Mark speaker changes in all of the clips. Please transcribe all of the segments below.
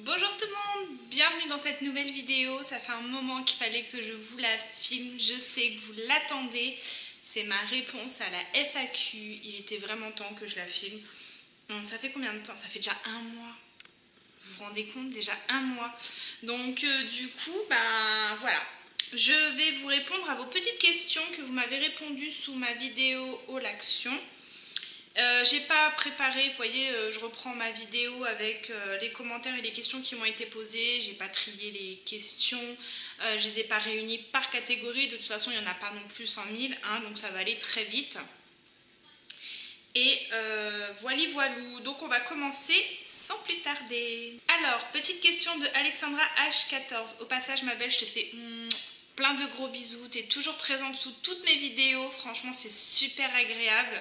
Speaker 1: Bonjour tout le monde, bienvenue dans cette nouvelle vidéo. Ça fait un moment qu'il fallait que je vous la filme, je sais que vous l'attendez. C'est ma réponse à la FAQ, il était vraiment temps que je la filme. Ça fait combien de temps? Ça fait déjà un mois. Vous vous rendez compte? Déjà un mois. Donc du coup, voilà. Je vais vous répondre à vos petites questions que vous m'avez répondu sous ma vidéo All Action. J'ai pas préparé, vous voyez, je reprends ma vidéo avec les commentaires et les questions qui m'ont été posées. J'ai pas trié les questions, je les ai pas réunies par catégorie. De toute façon, il n'y en a pas non plus 100 000, hein, donc ça va aller très vite. Et voilou. Donc on va commencer sans plus tarder. Alors, petite question de Alexandra H14. Au passage, ma belle, je te fais plein de gros bisous. Tu es toujours présente sous toutes mes vidéos. Franchement, c'est super agréable.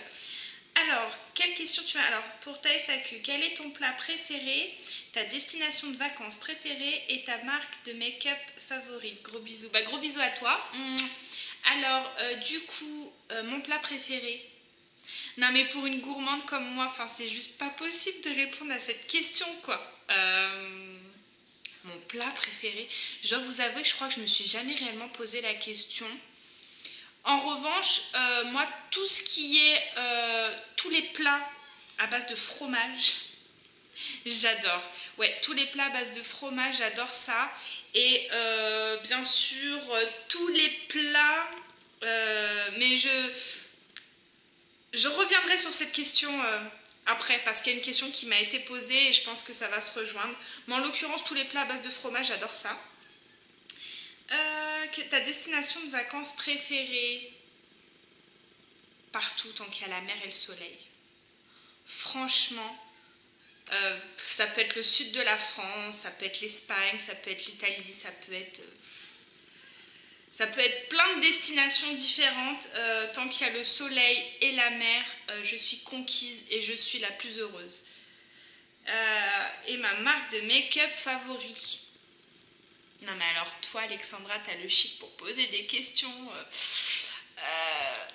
Speaker 1: Alors, quelle question tu as? Alors, pour ta FAQ, quel est ton plat préféré, ta destination de vacances préférée et ta marque de make-up favorite? Gros bisous. Gros bisous à toi. Alors, du coup, mon plat préféré. Non, mais pour une gourmande comme moi, c'est juste pas possible de répondre à cette question, quoi. Mon plat préféré. Je dois vous avouer que je crois que je me suis jamais réellement posé la question. En revanche, moi, tout ce qui est tous les plats à base de fromage, j'adore. Ouais, tous les plats à base de fromage, j'adore ça. Et bien sûr, tous les plats, mais je reviendrai sur cette question après, parce qu'il y a une question qui m'a été posée et je pense que ça va se rejoindre. Mais en l'occurrence, tous les plats à base de fromage, j'adore ça. Ta destination de vacances préférée? Partout, tant qu'il y a la mer et le soleil. Franchement, ça peut être le sud de la France, ça peut être l'Espagne, ça peut être l'Italie, ça peut être plein de destinations différentes. Tant qu'il y a le soleil et la mer, je suis conquise et je suis la plus heureuse. Et ma marque de make-up favori? Non mais alors toi Alexandra, t'as le chic pour poser des questions.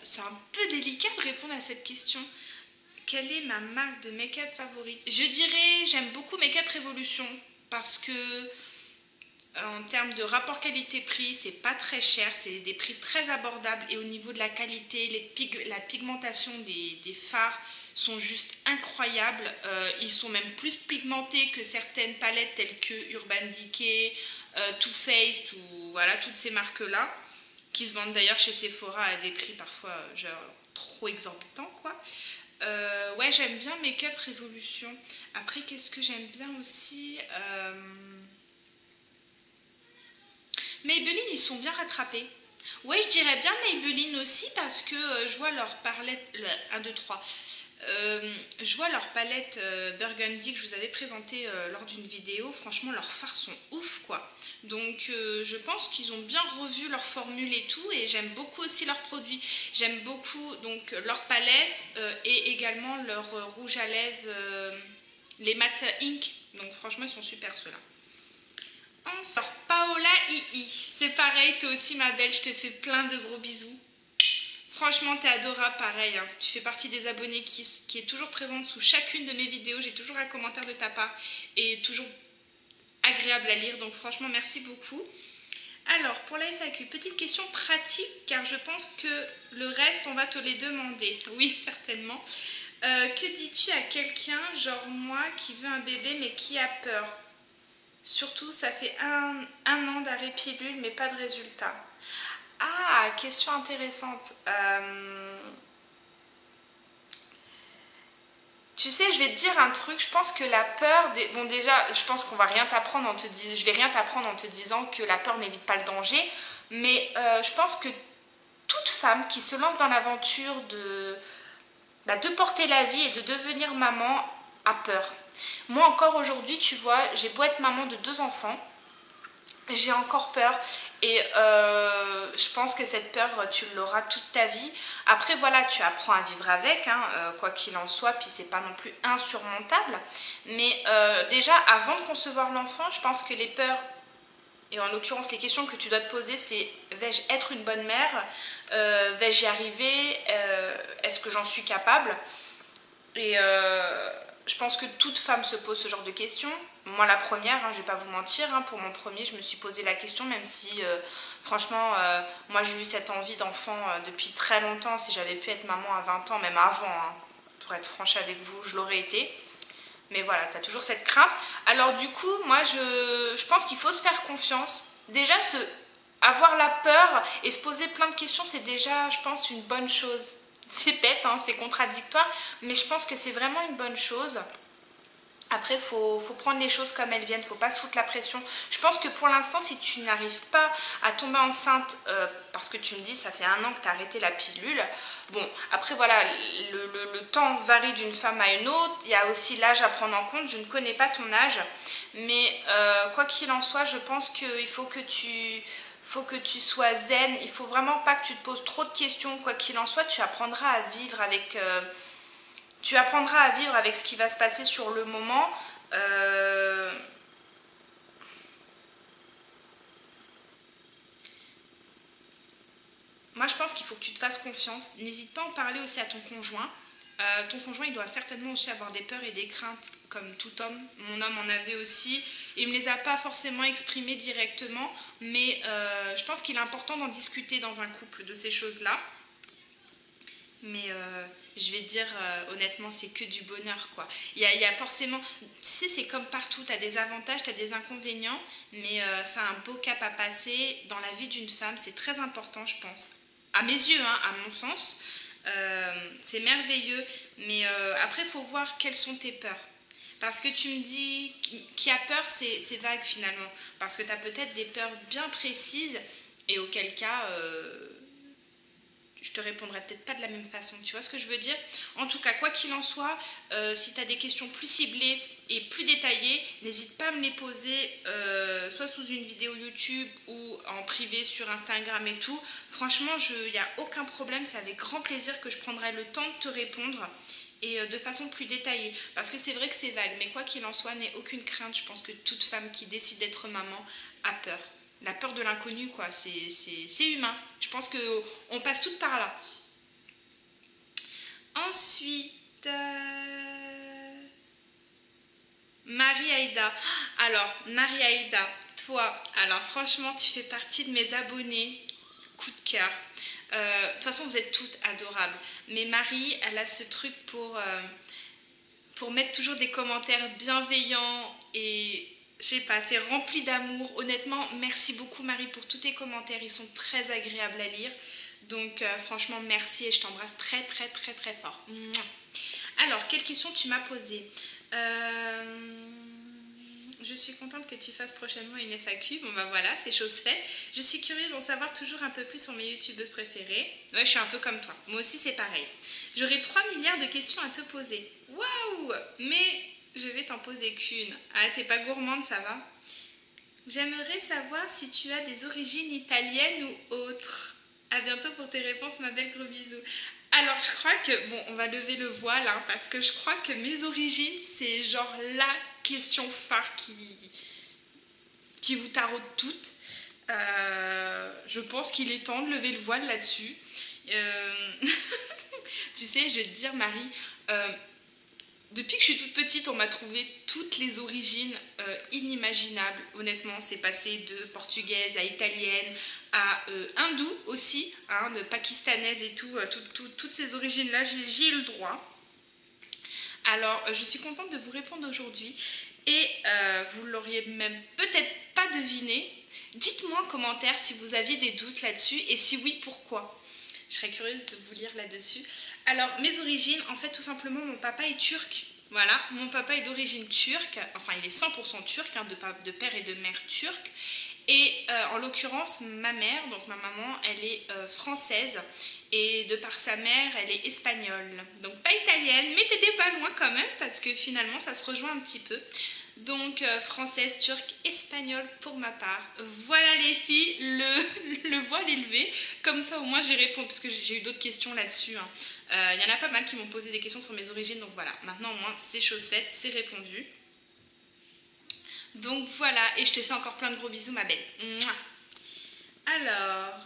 Speaker 1: C'est un peu délicat de répondre à cette question. Quelle est ma marque de make-up favorite? Je dirais, j'aime beaucoup Make-up Révolution parce que en termes de rapport qualité-prix, c'est pas très cher, c'est des prix très abordables et au niveau de la qualité, la pigmentation des fards sont juste incroyables. Ils sont même plus pigmentés que certaines palettes telles que Urban Decay, Too Faced ou voilà, toutes ces marques-là, qui se vendent d'ailleurs chez Sephora à des prix parfois genre trop exorbitants, quoi. Ouais, j'aime bien Make-up Révolution. Après, qu'est-ce que j'aime bien aussi? Maybelline, ils sont bien rattrapés. Ouais, je dirais bien Maybelline aussi parce que je vois leur palette... 1, 2, 3. Je vois leur palette Burgundy que je vous avais présentée lors d'une vidéo. Franchement, leurs fards sont ouf, quoi. Donc, je pense qu'ils ont bien revu leur formule et tout. Et j'aime beaucoup aussi leurs produits. J'aime beaucoup donc leur palette et également leur rouge à lèvres, les Matte Ink. Donc, franchement, ils sont super ceux-là. Alors, Paola II, c'est pareil, toi aussi ma belle, je te fais plein de gros bisous. Franchement, t'es adorable, pareil, hein. Tu fais partie des abonnés qui est toujours présente sous chacune de mes vidéos. J'ai toujours un commentaire de ta part et toujours agréable à lire, donc franchement, merci beaucoup. Alors, pour la FAQ, petite question pratique, car je pense que le reste, on va te les demander. Oui, certainement. Que dis-tu à quelqu'un, genre moi, qui veut un bébé mais qui a peur? Surtout, ça fait un an d'arrêt pilule, mais pas de résultat. Ah, question intéressante. Tu sais, je vais te dire un truc. Je pense que la peur... Bon, déjà, je pense qu'on va rien t'apprendre en te disant... Je vais rien t'apprendre en te disant que la peur n'évite pas le danger. Mais je pense que toute femme qui se lance dans l'aventure de porter la vie et de devenir maman a peur. Moi encore aujourd'hui, tu vois, j'ai beau être maman de 2 enfants, j'ai encore peur et je pense que cette peur, tu l'auras toute ta vie. Après voilà, tu apprends à vivre avec, hein, quoi qu'il en soit, puis c'est pas non plus insurmontable. Mais déjà, avant de concevoir l'enfant, je pense que les peurs, et en l'occurrence les questions que tu dois te poser, c'est vais-je être une bonne mère, vais-je y arriver, est-ce que j'en suis capable? Et je pense que toute femme se pose ce genre de questions. Moi, la première, je vais pas vous mentir, pour mon premier, je me suis posé la question, même si, franchement, moi, j'ai eu cette envie d'enfant depuis très longtemps. Si j'avais pu être maman à 20 ans, même avant, pour être franche avec vous, je l'aurais été. Mais voilà, tu as toujours cette crainte. Alors du coup, moi, je pense qu'il faut se faire confiance. Déjà, avoir la peur et se poser plein de questions, c'est déjà, je pense, une bonne chose. C'est bête, c'est contradictoire, mais je pense que c'est vraiment une bonne chose. Après, il faut prendre les choses comme elles viennent, il ne faut pas se foutre la pression. Je pense que pour l'instant, si tu n'arrives pas à tomber enceinte, parce que tu me dis, ça fait 1 an que tu as arrêté la pilule, bon, après voilà, le temps varie d'une femme à une autre, il y a aussi l'âge à prendre en compte, je ne connais pas ton âge, mais quoi qu'il en soit, je pense qu'il faut que tu sois zen, il ne faut vraiment pas que tu te poses trop de questions, quoi qu'il en soit, tu apprendras à vivre avec... ce qui va se passer sur le moment. Moi, je pense qu'il faut que tu te fasses confiance. N'hésite pas à en parler aussi à ton conjoint. Ton conjoint, il doit certainement aussi avoir des peurs et des craintes, comme tout homme. Mon homme en avait aussi. Il ne me les a pas forcément exprimées directement, mais je pense qu'il est important d'en discuter dans un couple de ces choses-là. Mais je vais dire honnêtement, c'est que du bonheur, quoi. Il y a forcément, tu sais, c'est comme partout, tu as des avantages, tu as des inconvénients, mais c'est un beau cap à passer dans la vie d'une femme, c'est très important, je pense. À mes yeux, à mon sens, c'est merveilleux, mais après, il faut voir quelles sont tes peurs. Parce que tu me dis, qui a peur, c'est vague finalement, parce que tu as peut-être des peurs bien précises, et auquel cas... je te répondrai peut-être pas de la même façon, tu vois ce que je veux dire? En tout cas, quoi qu'il en soit, si tu as des questions plus ciblées et plus détaillées, n'hésite pas à me les poser, soit sous une vidéo YouTube ou en privé sur Instagram et tout. Franchement, il n'y a aucun problème, c'est avec grand plaisir que je prendrai le temps de te répondre et de façon plus détaillée. Parce que c'est vrai que c'est vague, mais quoi qu'il en soit, n'aie aucune crainte. Je pense que toute femme qui décide d'être maman a peur. La peur de l'inconnu, quoi, c'est humain. Je pense qu'on passe toutes par là. Ensuite, Marie-Aïda. Alors, Marie-Aïda, toi, alors franchement, tu fais partie de mes abonnés. Coup de cœur. De toute façon, vous êtes toutes adorables. Mais Marie, elle a ce truc pour mettre toujours des commentaires bienveillants et... je sais pas, c'est rempli d'amour. Honnêtement, merci beaucoup Marie pour tous tes commentaires. Ils sont très agréables à lire. Donc franchement, merci et je t'embrasse très très très très fort. Alors, quelle question tu m'as posée? Je suis contente que tu fasses prochainement une FAQ. Bon bah voilà, c'est chose faite. Je suis curieuse d'en savoir toujours un peu plus sur mes youtubeuses préférées. Ouais, je suis un peu comme toi. Moi aussi, c'est pareil. J'aurais 3 milliards de questions à te poser. Waouh! Mais... je vais t'en poser qu'une. Ah, t'es pas gourmande, ça va? J'aimerais savoir si tu as des origines italiennes ou autres. À bientôt pour tes réponses, ma belle, gros bisous. Alors, je crois que... bon, on va lever le voile, parce que je crois que mes origines, c'est genre la question phare qui vous taraude toutes. Je pense qu'il est temps de lever le voile là-dessus. Tu sais, je vais te dire, Marie... depuis que je suis toute petite, on m'a trouvé toutes les origines inimaginables. Honnêtement, c'est passé de portugaise à italienne, à hindoue aussi, de pakistanaise et tout. Toutes ces origines-là, j'y ai le droit. Alors, je suis contente de vous répondre aujourd'hui. Et vous ne l'auriez même peut-être pas deviné. Dites-moi en commentaire si vous aviez des doutes là-dessus et si oui, pourquoi. Je serais curieuse de vous lire là-dessus. Alors, mes origines, en fait, tout simplement, mon papa est turc. Voilà, mon papa est d'origine turque. Enfin, il est 100% turc, de père et de mère turc. Et en l'occurrence, ma mère, donc ma maman, elle est française. Et de par sa mère, elle est espagnole. Donc, pas italienne, mais t'étais pas loin quand même, parce que finalement, ça se rejoint un petit peu. Donc, française, turque, espagnole pour ma part. Voilà les filles, le voile est levé. Comme ça, au moins, j'y réponds, parce que j'ai eu d'autres questions là-dessus. Il y en a pas mal qui m'ont posé des questions sur mes origines. Donc voilà, maintenant, au moins, c'est chose faite, c'est répondu. Donc voilà, et je te fais encore plein de gros bisous, ma belle. Mouah. Alors...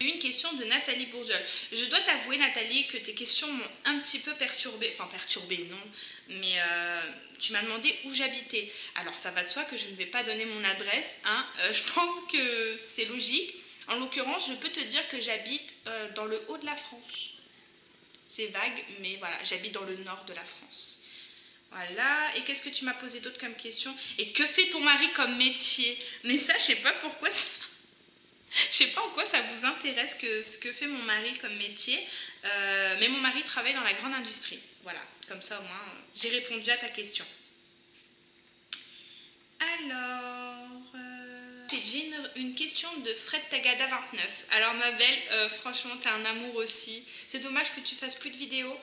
Speaker 1: J'ai eu une question de Nathalie Bourgeol. Je dois t'avouer, Nathalie, que tes questions m'ont un petit peu perturbée. Enfin, perturbée, non. Mais tu m'as demandé où j'habitais. Alors, ça va de soi que je ne vais pas donner mon adresse. Hein. Je pense que c'est logique. En l'occurrence, je peux te dire que j'habite dans le haut de la France. C'est vague, mais voilà, j'habite dans le nord de la France. Voilà. Et qu'est-ce que tu m'as posé d'autre comme question? Et que fait ton mari comme métier? Mais ça, je sais pas pourquoi ça... Je sais pas en quoi ça vous intéresse ce que fait mon mari comme métier, mais mon mari travaille dans la grande industrie. Voilà, comme ça au moins j'ai répondu à ta question. Alors, j'ai une question de Fred Tagada 29. Alors ma belle, franchement t'es un amour aussi. C'est dommage que tu fasses plus de vidéos.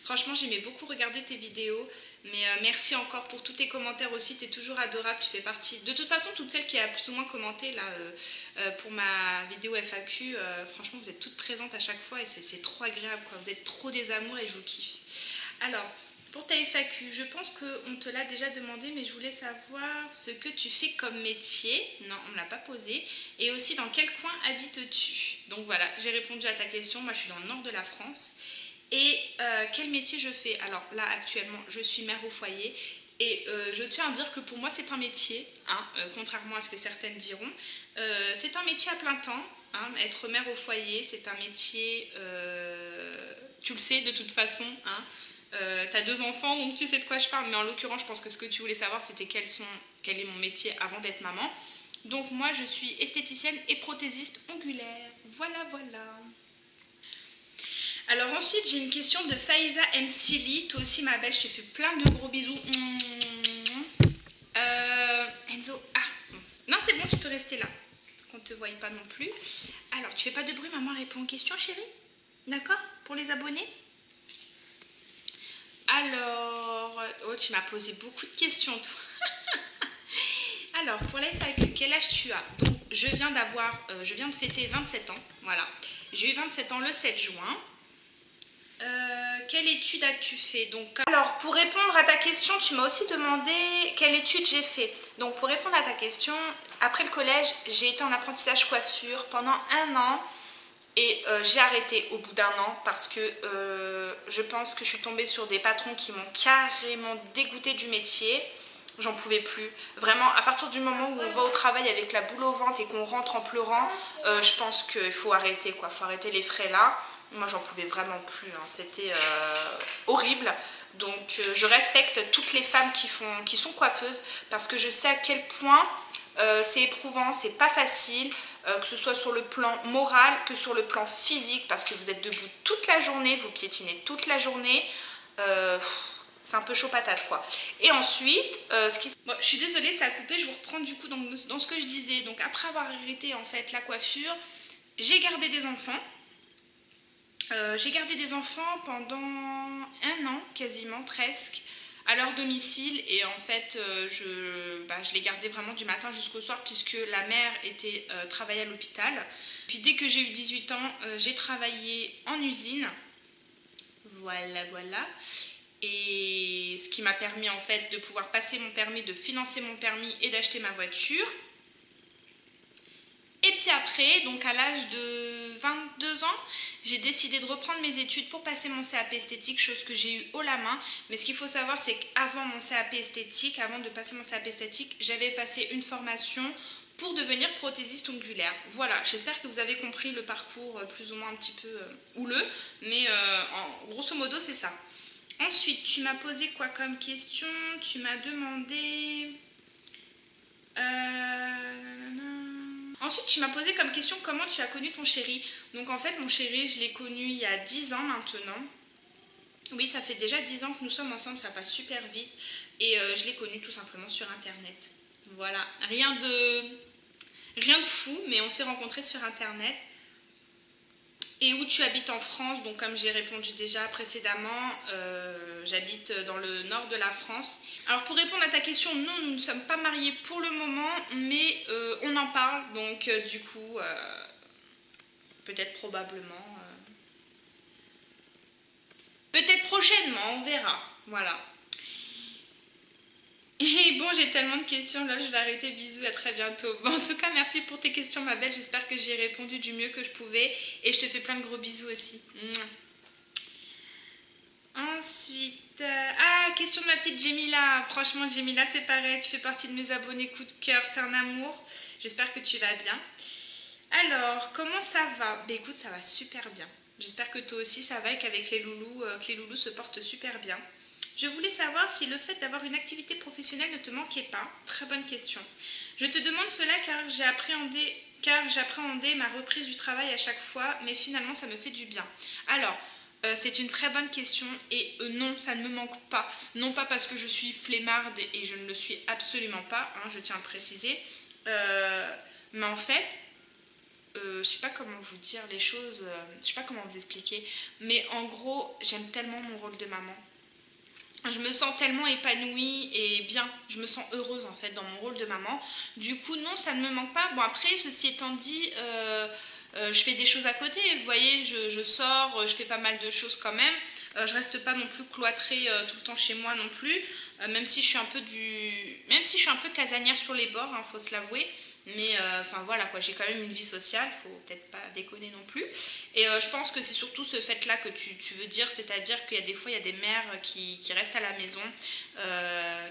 Speaker 1: Franchement, j'aimais beaucoup regarder tes vidéos, mais merci encore pour tous tes commentaires aussi, tu es toujours adorable, tu fais partie. De toute façon, toutes celles qui a plus ou moins commenté là, pour ma vidéo FAQ, franchement, vous êtes toutes présentes à chaque fois et c'est trop agréable, quoi. Vous êtes trop des amours et je vous kiffe. Alors, pour ta FAQ, je pense qu'on te l'a déjà demandé, mais je voulais savoir ce que tu fais comme métier. Non, on ne me l'a pas posé. Et aussi, dans quel coin habites-tu? Donc voilà, j'ai répondu à ta question. Moi, je suis dans le nord de la France. Et quel métier je fais? Alors là actuellement je suis mère au foyer et je tiens à dire que pour moi c'est un métier, hein, contrairement à ce que certaines diront. C'est un métier à plein temps, hein, être mère au foyer c'est un métier, tu le sais de toute façon, hein, tu as 2 enfants donc tu sais de quoi je parle, mais en l'occurrence je pense que ce que tu voulais savoir c'était quel est mon métier avant d'être maman. Donc moi je suis esthéticienne et prothésiste ongulaire, voilà voilà. Alors ensuite, j'ai une question de Faiza Msili. Toi aussi, ma belle, je te fais plein de gros bisous. Enzo, bon. Non, c'est bon, tu peux rester là. Qu'on ne te voie pas non plus. Alors, tu fais pas de bruit, maman répond aux questions, chérie? D'accord? Pour les abonnés? Alors, oh, tu m'as posé beaucoup de questions, toi. Alors, pour la FAQ, quel âge tu as? Donc, je viens de fêter 27 ans. Voilà. J'ai eu 27 ans le 7 juin. Quelle étude as-tu fait? Donc, alors, pour répondre à ta question, tu m'as aussi demandé quelle étude j'ai fait. Donc, pour répondre à ta question, après le collège, j'ai été en apprentissage coiffure pendant 1 an et j'ai arrêté au bout d'1 an parce que je pense que je suis tombée sur des patrons qui m'ont carrément dégoûtée du métier. J'en pouvais plus. Vraiment, à partir du moment où on va au travail avec la boule au ventre et qu'on rentre en pleurant, je pense qu'il faut arrêter, quoi. Il faut arrêter les frais là. Moi, j'en pouvais vraiment plus. Hein. C'était horrible. Donc, je respecte toutes les femmes qui sont coiffeuses parce que je sais à quel point c'est éprouvant, c'est pas facile, que ce soit sur le plan moral que sur le plan physique parce que vous êtes debout toute la journée, vous piétinez toute la journée. C'est un peu chaud patate quoi. Et ensuite, bon, je suis désolée, ça a coupé, je vous reprends du coup dans ce que je disais. Donc après avoir arrêté en fait la coiffure, j'ai gardé des enfants. J'ai gardé des enfants pendant 1 an quasiment, presque, à leur domicile. Et en fait, je les gardais vraiment du matin jusqu'au soir puisque la mère travaillait à l'hôpital. Puis dès que j'ai eu 18 ans, j'ai travaillé en usine. Voilà, voilà. Et ce qui m'a permis en fait de pouvoir passer mon permis, de financer mon permis et d'acheter ma voiture. Et puis après, donc à l'âge de 22 ans, j'ai décidé de reprendre mes études pour passer mon CAP esthétique, chose que j'ai eu haut la main. Mais ce qu'il faut savoir, c'est qu'avant mon CAP esthétique, avant de passer mon CAP esthétique, j'avais passé une formation pour devenir prothésiste ongulaire. Voilà, j'espère que vous avez compris le parcours plus ou moins un petit peu houleux, mais grosso modo, c'est ça. Ensuite, tu m'as posé quoi comme question? Tu m'as demandé... Ensuite, tu m'as posé comme question comment tu as connu ton chéri. Donc en fait, mon chéri, je l'ai connu il y a 10 ans maintenant. Oui, ça fait déjà 10 ans que nous sommes ensemble, ça passe super vite. Et je l'ai connu tout simplement sur Internet. Voilà, rien de fou, mais on s'est rencontrés sur Internet. Et où tu habites en France? Donc comme j'ai répondu déjà précédemment, j'habite dans le nord de la France. Alors pour répondre à ta question, non, nous ne sommes pas mariés pour le moment, mais on en parle. Donc du coup, peut-être probablement, peut-être prochainement, on verra. Voilà. Et bon, j'ai tellement de questions, là je vais arrêter, bisous, à très bientôt. Bon, en tout cas, merci pour tes questions ma belle, j'espère que j'ai répondu du mieux que je pouvais et je te fais plein de gros bisous aussi. Mouah. Ensuite, question de ma petite Jemila. Franchement, Jemila, c'est pareil, tu fais partie de mes abonnés coup de cœur, t'es un amour. J'espère que tu vas bien. Alors, comment ça va? Bah écoute, ça va super bien. J'espère que toi aussi ça va et qu'avec les loulous, que les loulous se portent super bien. Je voulais savoir si le fait d'avoir une activité professionnelle ne te manquait pas. Très bonne question. Je te demande cela car j'appréhendais ma reprise du travail à chaque fois, mais finalement ça me fait du bien. Alors, c'est une très bonne question et non, ça ne me manque pas. Non pas parce que je suis flemmarde et je ne le suis absolument pas, hein, je tiens à le préciser. Mais en fait, je sais pas comment vous dire les choses, je sais pas comment vous expliquer, mais en gros, j'aime tellement mon rôle de maman. Je me sens tellement épanouie et bien, je me sens heureuse en fait dans mon rôle de maman. Du coup, non, ça ne me manque pas. Bon, après, ceci étant dit, je fais des choses à côté. Vous voyez, je sors, je fais pas mal de choses quand même. Je reste pas non plus cloîtrée tout le temps chez moi non plus. Même si je suis un peu casanière sur les bords, hein, faut se l'avouer. Mais enfin voilà quoi, j'ai quand même une vie sociale, faut peut-être pas déconner non plus. Et je pense que c'est surtout ce fait-là que tu veux dire, c'est-à-dire qu'il y a des fois il y a des mères qui restent à la maison,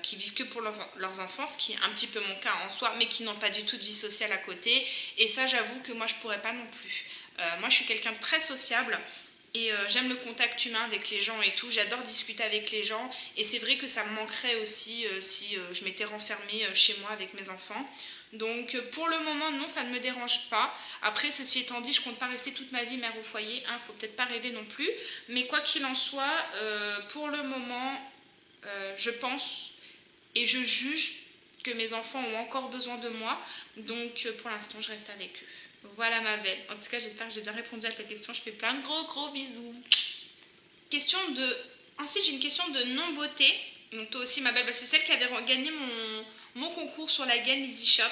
Speaker 1: qui vivent que pour leurs enfants, ce qui est un petit peu mon cas en soi, mais qui n'ont pas du tout de vie sociale à côté. Et ça, j'avoue que moi je pourrais pas non plus. Moi je suis quelqu'un de très sociable. Et j'aime le contact humain avec les gens et tout, j'adore discuter avec les gens et c'est vrai que ça me manquerait aussi si je m'étais renfermée chez moi avec mes enfants. Donc pour le moment non, ça ne me dérange pas. Après ceci étant dit, je compte pas rester toute ma vie mère au foyer, hein, faut peut-être pas rêver non plus. Mais quoi qu'il en soit, pour le moment, je pense et je juge que mes enfants ont encore besoin de moi. Donc pour l'instant je reste avec eux. Voilà ma belle. En tout cas, j'espère que j'ai bien répondu à ta question. Je fais plein de gros bisous. Ensuite, j'ai une question de non-beauté. Donc toi aussi ma belle, c'est celle qui avait gagné mon concours sur la gaine Easy Shop.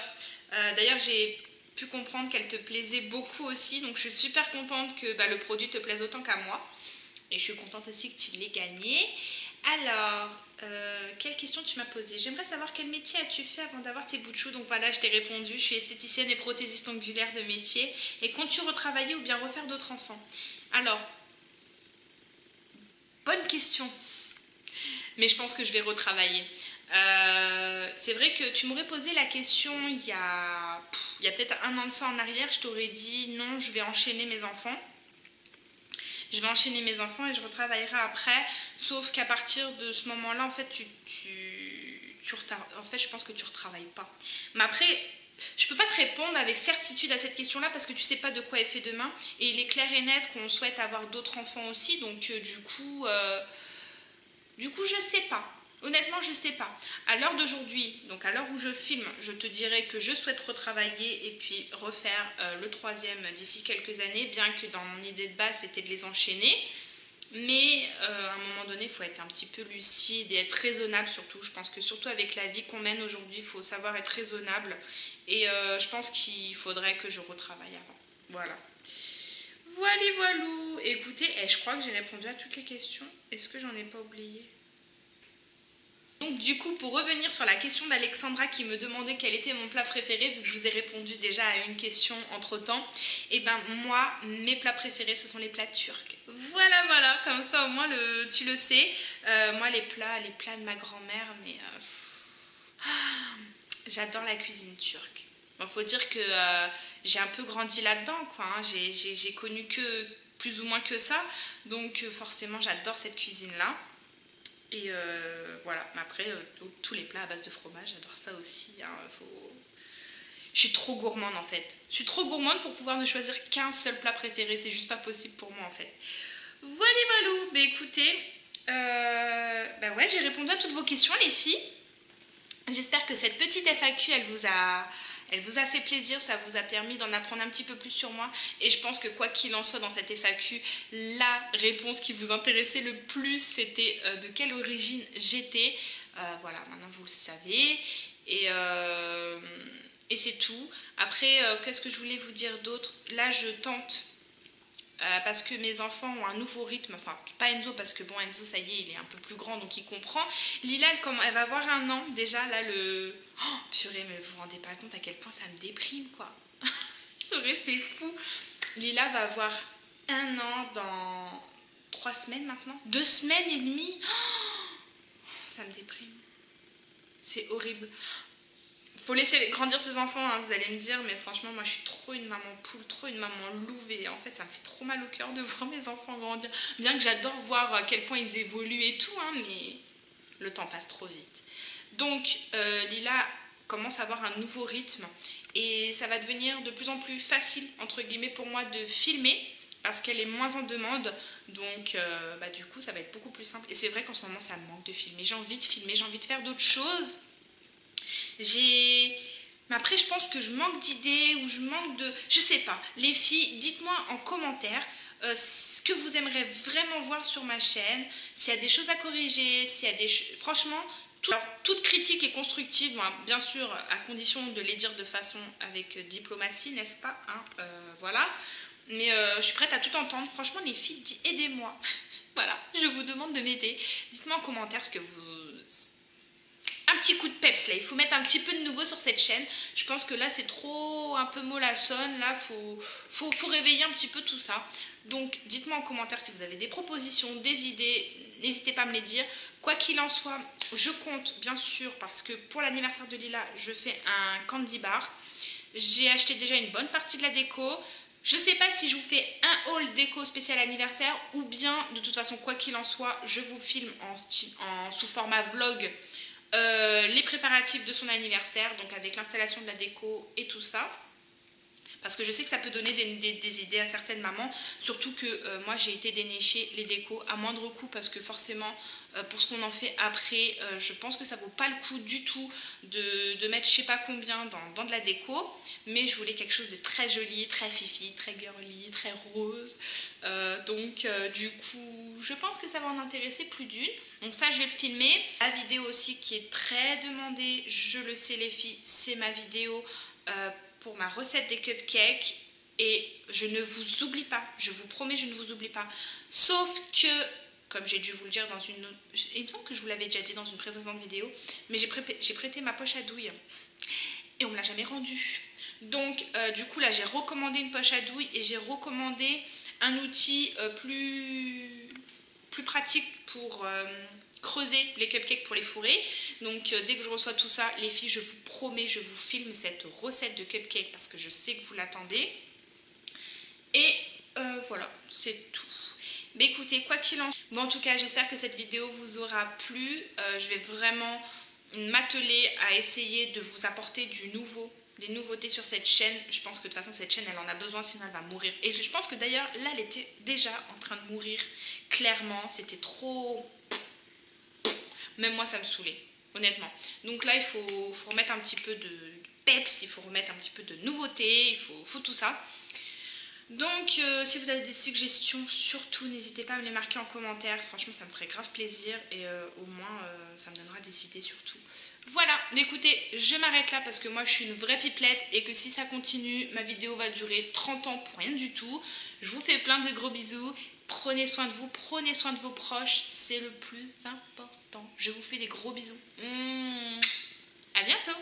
Speaker 1: D'ailleurs, j'ai pu comprendre qu'elle te plaisait beaucoup aussi. Donc je suis super contente que le produit te plaise autant qu'à moi. Et je suis contente aussi que tu l'aies gagné. Alors, quelle question tu m'as posée? J'aimerais savoir quel métier as-tu fait avant d'avoir tes bouts de chou. Donc voilà, je t'ai répondu, je suis esthéticienne et prothésiste ongulaire de métier. Et comptes-tu retravailler ou bien refaire d'autres enfants? Alors, bonne question. Mais je pense que je vais retravailler. C'est vrai que tu m'aurais posé la question il y a peut-être 1 an de ça en arrière, je t'aurais dit non, je vais enchaîner mes enfants. Je vais enchaîner mes enfants et je retravaillerai après. Sauf qu'à partir de ce moment-là, en fait, en fait, je pense que tu ne retravailles pas. Mais après, je ne peux pas te répondre avec certitude à cette question-là parce que tu ne sais pas de quoi est fait demain. Et il est clair et net qu'on souhaite avoir d'autres enfants aussi. Donc, du coup, je ne sais pas. Honnêtement, je ne sais pas. À l'heure d'aujourd'hui, donc à l'heure où je filme, je te dirais que je souhaite retravailler et puis refaire le 3e d'ici quelques années, bien que dans mon idée de base, c'était de les enchaîner. Mais à un moment donné, il faut être un petit peu lucide et être raisonnable surtout. Je pense que surtout avec la vie qu'on mène aujourd'hui, il faut savoir être raisonnable. Et je pense qu'il faudrait que je retravaille avant. Voilà. Voilou. Écoutez, je crois que j'ai répondu à toutes les questions. Est-ce que j'en ai pas oublié ? Donc du coup, pour revenir sur la question d'Alexandra qui me demandait quel était mon plat préféré, vu que je vous ai répondu déjà à une question entre-temps, et ben moi, mes plats préférés, ce sont les plats turcs. Voilà, comme ça au moins tu le sais. Moi, les plats de ma grand-mère, mais j'adore la cuisine turque. Bon, faut dire que j'ai un peu grandi là-dedans, quoi. Hein. J'ai connu que plus ou moins que ça, donc forcément, j'adore cette cuisine-là. Et voilà, mais après, tous les plats à base de fromage, j'adore ça aussi. Hein, je suis trop gourmande en fait. Je suis trop gourmande pour pouvoir ne choisir qu'un seul plat préféré. C'est juste pas possible pour moi en fait. Voilà. Bah écoutez, ouais, j'ai répondu à toutes vos questions les filles. J'espère que cette petite FAQ, elle vous a fait plaisir, ça vous a permis d'en apprendre un petit peu plus sur moi. Et je pense que quoi qu'il en soit dans cette FAQ, la réponse qui vous intéressait le plus, c'était de quelle origine j'étais. Voilà, maintenant vous le savez. Et c'est tout. Après, qu'est-ce que je voulais vous dire d'autre? Là, je tente
Speaker 2: parce que mes enfants ont un nouveau rythme, enfin pas Enzo parce que bon Enzo ça y est il est un peu plus grand donc il comprend. Lila elle va avoir 1 an déjà là le... Oh purée mais vous vous rendez pas compte à quel point ça me déprime quoi. Purée c'est fou. Lila va avoir 1 an dans 3 semaines maintenant, 2 semaines et demie. Oh, ça me déprime. C'est horrible. Faut laisser grandir ses enfants, hein, vous allez me dire, mais franchement, moi je suis trop une maman poule, trop une maman louve, et en fait ça me fait trop mal au cœur de voir mes enfants grandir. Bien que j'adore voir à quel point ils évoluent et tout, hein, mais le temps passe trop vite. Donc Lila commence à avoir un nouveau rythme, et ça va devenir de plus en plus facile, entre guillemets, pour moi de filmer, parce qu'elle est moins en demande, donc du coup ça va être beaucoup plus simple. Et c'est vrai qu'en ce moment ça me manque de filmer, j'ai envie de filmer, j'ai envie de faire d'autres choses. Mais après je pense que je manque d'idées ou je manque de... Je sais pas, les filles, dites-moi en commentaire ce que vous aimeriez vraiment voir sur ma chaîne, s'il y a des choses à corriger, s'il y a des... Franchement, toute critique est constructive, bien sûr à condition de les dire de façon avec diplomatie, n'est-ce pas, hein, voilà. Mais je suis prête à tout entendre. Franchement, les filles, aidez-moi. Voilà, je vous demande de m'aider. Dites-moi en commentaire ce que vous... Un petit coup de peps là, il faut mettre un petit peu de nouveau sur cette chaîne. Je pense que là c'est trop un peu mollassonne, là faut réveiller un petit peu tout ça. Donc dites-moi en commentaire si vous avez des propositions, des idées, n'hésitez pas à me les dire. Quoi qu'il en soit, je compte bien sûr parce que pour l'anniversaire de Lila, je fais un candy bar. J'ai acheté déjà une bonne partie de la déco. Je ne sais pas si je vous fais un haul déco spécial anniversaire ou bien de toute façon quoi qu'il en soit, je vous filme sous format vlog. Les préparatifs de son anniversaire, donc avec l'installation de la déco et tout ça, parce que je sais que ça peut donner des idées à certaines mamans, surtout que moi j'ai été dénicher les décos à moindre coût parce que forcément pour ce qu'on en fait après, je pense que ça vaut pas le coup du tout de mettre je sais pas combien dans de la déco, mais je voulais quelque chose de très joli, très fifi, très girly, très rose, donc du coup je pense que ça va en intéresser plus d'une. Donc ça je vais le filmer. La vidéo aussi qui est très demandée, je le sais les filles, c'est ma vidéo pour ma recette des cupcakes, et je ne vous oublie pas, je vous promets je ne vous oublie pas, sauf que comme j'ai dû vous le dire dans une autre... Il me semble que je vous l'avais déjà dit dans une précédente vidéo, mais j'ai prêté ma poche à douille et on ne me l'a jamais rendue. Donc du coup là j'ai recommandé une poche à douille et j'ai recommandé un outil plus pratique pour creuser les cupcakes pour les fourrer. Donc dès que je reçois tout ça, les filles, je vous promets, je vous filme cette recette de cupcakes parce que je sais que vous l'attendez. Et voilà, c'est tout. Mais écoutez, quoi qu'il en soit, bon, en tout cas, j'espère que cette vidéo vous aura plu. Je vais vraiment m'atteler à essayer de vous apporter des nouveautés sur cette chaîne. Je pense que de toute façon, cette chaîne, elle en a besoin, sinon elle va mourir. Et je pense que d'ailleurs, là, elle était déjà en train de mourir. Clairement, c'était trop... Même moi, ça me saoulait, honnêtement. Donc là, il faut remettre un petit peu de peps, il faut remettre un petit peu de nouveauté, il faut tout ça. Donc si vous avez des suggestions, surtout n'hésitez pas à me les marquer en commentaire. Franchement ça me ferait grave plaisir et au moins ça me donnera des idées surtout. Voilà, écoutez, je m'arrête là parce que moi je suis une vraie pipelette et que si ça continue, ma vidéo va durer 30 ans pour rien du tout. Je vous fais plein de gros bisous, prenez soin de vous, prenez soin de vos proches, c'est le plus important. Je vous fais des gros bisous. À bientôt.